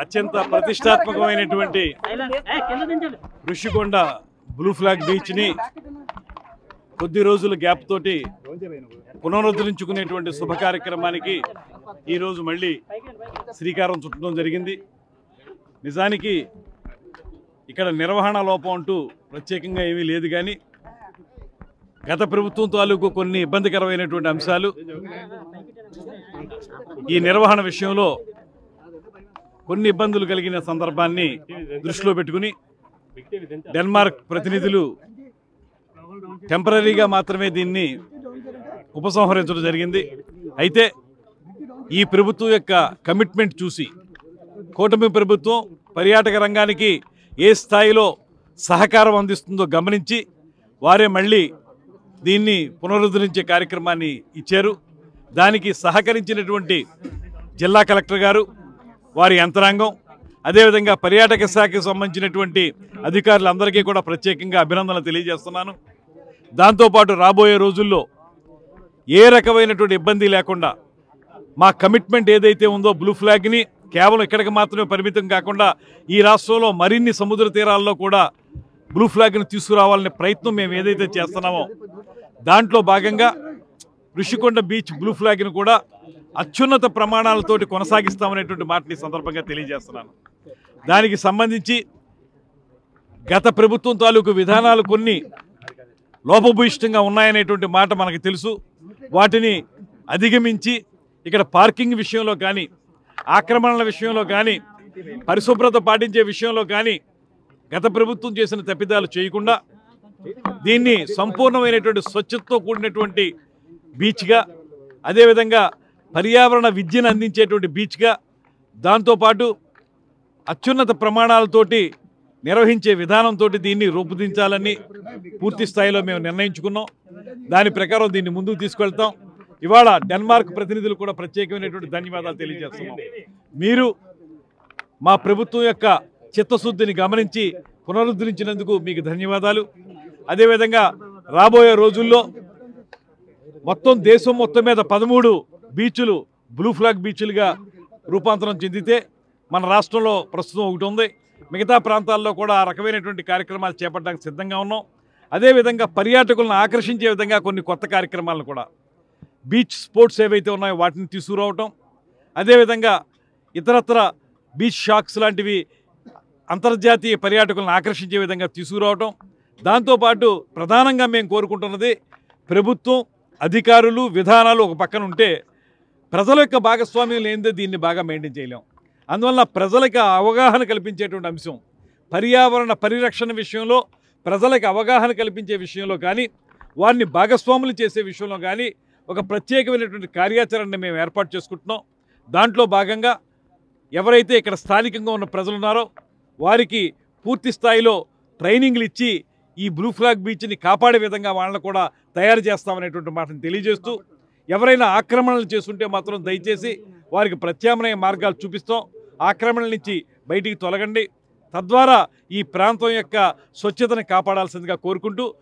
అత్యంత ప్రతిష్టాత్మకమైనటువంటి Rushikonda blue flag బీచ్ని కొద్ది రోజుల గ్యాప్ తోటి పునరుద్ధరించుకునేటువంటి శుభ కార్యక్రమానికి ఈరోజు మళ్ళీ శ్రీకారం చుట్టడం జరిగింది. నిజానికి ఇక్కడ నిర్వహణ లోపం అంటూ ప్రత్యేకంగా ఏమీ లేదు, కానీ గత ప్రభుత్వం తాలూకు కొన్ని ఇబ్బందికరమైనటువంటి అంశాలు ఈ నిర్వహణ విషయంలో కొన్ని ఇబ్బందులు కలిగిన సందర్భాన్ని దృష్టిలో పెట్టుకుని డెన్మార్క్ ప్రతినిధులు టెంపరీగా మాత్రమే దీన్ని ఉపసంహరించడం జరిగింది. అయితే ఈ ప్రభుత్వం యొక్క కమిట్మెంట్ చూసి కూటమి ప్రభుత్వం పర్యాటక రంగానికి ఏ స్థాయిలో సహకారం అందిస్తుందో గమనించి వారే మళ్ళీ దీన్ని పునరుద్ధరించే కార్యక్రమాన్ని ఇచ్చారు. దానికి సహకరించినటువంటి జిల్లా కలెక్టర్ గారు, వారి యంత్రాంగం, అదేవిధంగా పర్యాటక శాఖకు సంబంధించినటువంటి అధికారులందరికీ కూడా ప్రత్యేకంగా అభినందనలు తెలియజేస్తున్నాను. దాంతోపాటు రాబోయే రోజుల్లో ఏ రకమైనటువంటి ఇబ్బంది లేకుండా మా కమిట్మెంట్ ఏదైతే ఉందో బ్లూ ఫ్లాగ్ని కేవలం ఇక్కడికి మాత్రమే పరిమితం కాకుండా ఈ రాష్ట్రంలో మరిన్ని సముద్ర తీరాల్లో కూడా బ్లూ ఫ్లాగ్ని తీసుకురావాలనే ప్రయత్నం మేము ఏదైతే చేస్తున్నామో దాంట్లో భాగంగా ఋషికొండ బీచ్ బ్లూ ఫ్లాగ్ని కూడా అత్యున్నత ప్రమాణాలతోటి కొనసాగిస్తామనేటువంటి మాటని సందర్భంగా తెలియజేస్తున్నాను. దానికి సంబంధించి గత ప్రభుత్వం తాలూకు విధానాలు కొన్ని లోపభూయిష్టంగా ఉన్నాయనేటువంటి మాట మనకు తెలుసు. వాటిని అధిగమించి ఇక్కడ పార్కింగ్ విషయంలో కానీ, ఆక్రమణల విషయంలో కానీ, పరిశుభ్రత పాటించే విషయంలో కానీ గత ప్రభుత్వం చేసిన తప్పిదాలు చేయకుండా దీన్ని సంపూర్ణమైనటువంటి స్వచ్ఛతతో కూడినటువంటి బీచ్గా, అదేవిధంగా పర్యావరణ విద్యను అందించేటువంటి బీచ్గా, దాంతోపాటు అత్యున్నత ప్రమాణాలతోటి నిర్వహించే విధానంతో దీన్ని రూపుదించాలని పూర్తి స్థాయిలో మేము నిర్ణయించుకున్నాం. దాని ప్రకారం దీన్ని ముందుకు తీసుకెళ్తాం. ఇవాళ డెన్మార్క్ ప్రతినిధులు కూడా ప్రత్యేకమైనటువంటి ధన్యవాదాలు తెలియజేస్తున్నాం. మీరు మా ప్రభుత్వం యొక్క చిత్తశుద్ధిని గమనించి పునరుద్ధరించినందుకు మీకు ధన్యవాదాలు. అదేవిధంగా రాబోయే రోజుల్లో మొత్తం దేశం మొత్తం మీద 13 బీచ్లు బ్లూ ఫ్లాగ్ బీచ్లుగా రూపాంతరం చెందితే మన రాష్ట్రంలో ప్రస్తుతం ఒకటి ఉంది. మిగతా ప్రాంతాల్లో కూడా ఆ రకమైనటువంటి కార్యక్రమాలు చేపట్టడానికి సిద్ధంగా ఉన్నాం. అదేవిధంగా పర్యాటకులను ఆకర్షించే విధంగా కొన్ని కొత్త కార్యక్రమాలను కూడా, బీచ్ స్పోర్ట్స్ ఏవైతే ఉన్నాయో వాటిని తీసుకురావటం, అదేవిధంగా ఇతరత్ర బీచ్ షాక్స్ లాంటివి అంతర్జాతీయ పర్యాటకులను ఆకర్షించే విధంగా తీసుకురావటం. దాంతోపాటు ప్రధానంగా మేము కోరుకుంటున్నది ప్రభుత్వం, అధికారులు, విధానాలు ఒక పక్కన ఉంటే ప్రజల యొక్క భాగస్వామ్యం లేనిదే దీన్ని బాగా మెయింటైన్ చేయలేం. అందువల్ల ప్రజలకు అవగాహన కల్పించేటువంటి అంశం, పర్యావరణ పరిరక్షణ విషయంలో ప్రజలకు అవగాహన కల్పించే విషయంలో కానీ, వారిని భాగస్వాములు చేసే విషయంలో కానీ ఒక ప్రత్యేకమైనటువంటి కార్యాచరణని మేము ఏర్పాటు చేసుకుంటున్నాం. దాంట్లో భాగంగా ఎవరైతే ఇక్కడ స్థానికంగా ఉన్న ప్రజలు ఉన్నారో వారికి పూర్తి స్థాయిలో ట్రైనింగ్లు ఇచ్చి ఈ బ్లూ ఫ్లాగ్ బీచ్ని కాపాడే విధంగా వాళ్ళని కూడా తయారు చేస్తామనేటువంటి మాటను తెలియజేస్తూ, ఎవరైనా ఆక్రమణలు చేస్తుంటే మాత్రం దయచేసి వారికి ప్రత్యామ్నాయ మార్గాలు చూపిస్తాం. ఆక్రమణల నుంచి బయటికి తొలగండి, తద్వారా ఈ ప్రాంతం యొక్క స్వచ్ఛతను కాపాడాల్సిందిగా కోరుకుంటూ